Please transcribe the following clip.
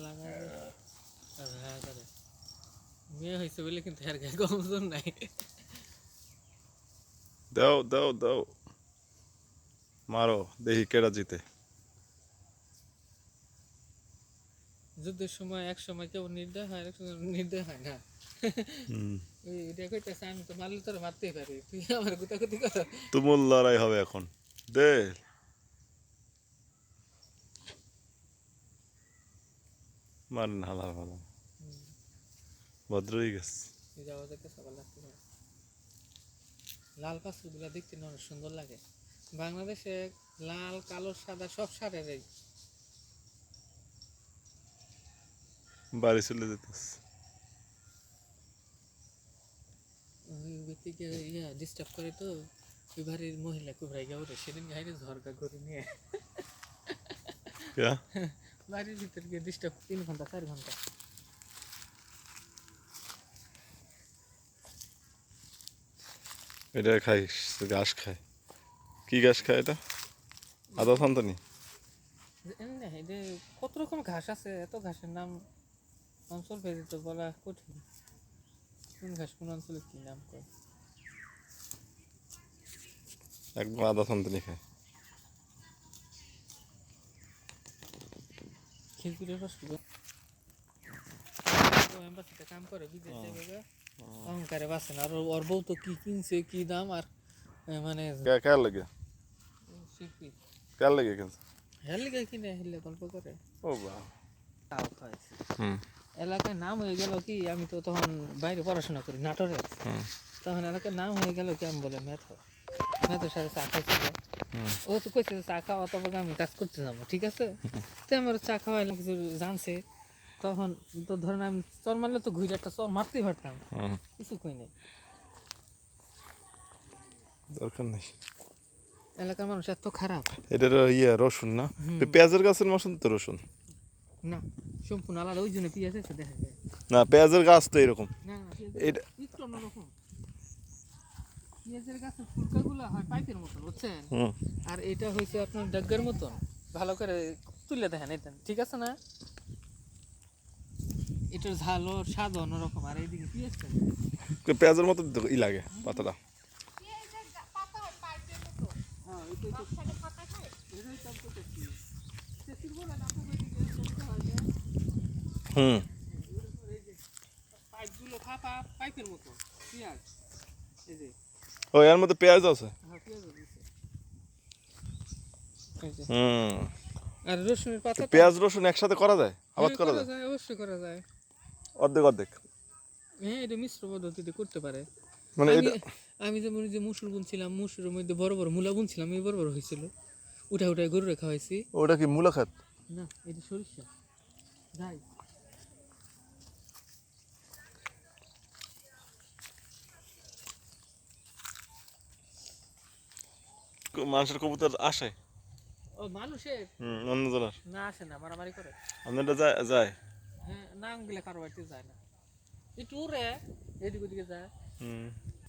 লাগাই করে মেয়ে হয়েছে বলে কিন্তু আর গায়ে কমজোর নাই। দাও দাও দাও, মারো দেখি কেডা জিতে। যুদ্ধের সময় এক সময় কেউ নির্দয় হয়, এক সময় নির্দয় হয় না। এটা কইতেছে আমি তো মারলে তোরা মারতেই পারি, তুই আমার গুতাগুতি কর। তুমুল লড়াই হবে এখন। দে, মার না, হালা ভালো ভদ্র হয়ে গেছে। যাওয়া যাইতেছে আবার লাগতে পারে। লাল পাথরগুলো দেখতে না অনেক সুন্দর লাগে। বাংলাদেশে লাল কালো সাদা সব সারের বাড়ি চলে যেতেছে। ব্যক্তিকে ইয়া ডিস্টার্ব করে তো ওই বাড়ির মহিলা কুবরাই গা ওরে সেদিন গাইরে ঝরকা করে নিয়ে বাড়ির ভিতর গিয়ে ডিস্টার্ব 3 ঘন্টা 4 ঘন্টা। এটা খাই, ঘাস খায়। কি ঘাস খায় এটা? আদা থানতানি। এমনি কত রকম ঘাস আছে, এত ঘাসের নাম অঞ্চল ভেদে তো বলা কঠিন। কোন ঘাস কোন অঞ্চলে কি নাম করে। একদম আদা থানতানি খায়। খিলপুরের পাশে এম্বাসিতে কাম করে, বিদেশ যাবে অহংকারে বাঁচে না। আর ওর বউ তো কি কিনছে কি দাম, আর মানে কার লাগে? শিল্পী কার লাগে কিনছে? হেলিগে কিনে হেলে গল্প করে। ও বাহ। তাও খাইছে। হুম এলাকায় নাম হয়ে গেল কি, আমি তো তখন বাইরে পড়াশোনা করি নাটোরে, হুম তখন এলাকায় নাম হয়ে গেল কি আমি বলে ম্যাথের সাথে চা খাইছিল। হুম। ও তো কইছে চা খাওয়া তবে আমি কাজ করতে যাবো, ঠিক আছে। তো আমার চা খাওয়াইলাম, কিছু জানছে। তখন তো ধরেন আমি চর মারলে তো ঘুরে একটা চর মারতেই পারতাম, কিছু কই নাই। দরকার নেই। এলাকার মানুষ এত খারাপ। এটা রসুন না? পেঁয়াজের গাছের মতন তো রসুন না, সম্পূর্ণ আলাদা, ওই জন্য পিঁয়াজ আছে দেখা যায়। না, পেঁয়াজের গাছ তো এরকম। না এটা একটু অন্যরকম। পেঁয়াজের গাছের ফুলকাগুলো হয় পাইপের মতন, বুঝছেন। আর এটা হয়েছে আপনার ডাগ্গার মতন। ভালো করে তুলে দেখেন এটা, ঠিক আছে না? এটার ঝাল ও স্বাদ অন্যরকম। আর এইদিকে পেঁয়াজটা পেঁয়াজের মতো ই লাগে পাতাটা। হুম। পাইপগুলো ফাঁপা পাইপের মতো পেঁয়াজ, এই যে ও এর মধ্যে পেঁয়াজ আছে। পেঁয়াজও দিছে। হুম। আর রসুনের পাতা, পেঁয়াজ রসুন একসাথে করা যায়, আবাদ করা যায়? যায়, অবশ্যই করা যায়। অর্ধেক অর্ধেক। হ্যাঁ, এটা মিশ্র পদ্ধতিতে করতে পারে। মানে আমি এটা আমি যেমন যে মুসুর বুনছিলাম, মুসুরের মধ্যে বড় বড় মূলা বুনছিলাম, এই বড় বড় হয়েছিল, উঠায় উঠায় গরুরে খাওয়াইছি। ওটা কি মূলা খাত? না, এটা সরিষা যাই। মানুষের কবুতর আসে? ও মানুষের অন্য জনের? না, আসে না, মারামারি করে। আপনারটা যায় যায়? হ্যাঁ, না গেলে কারো বাড়িতে যায় না, একটু উড়ে এদিক ওদিকে যায়।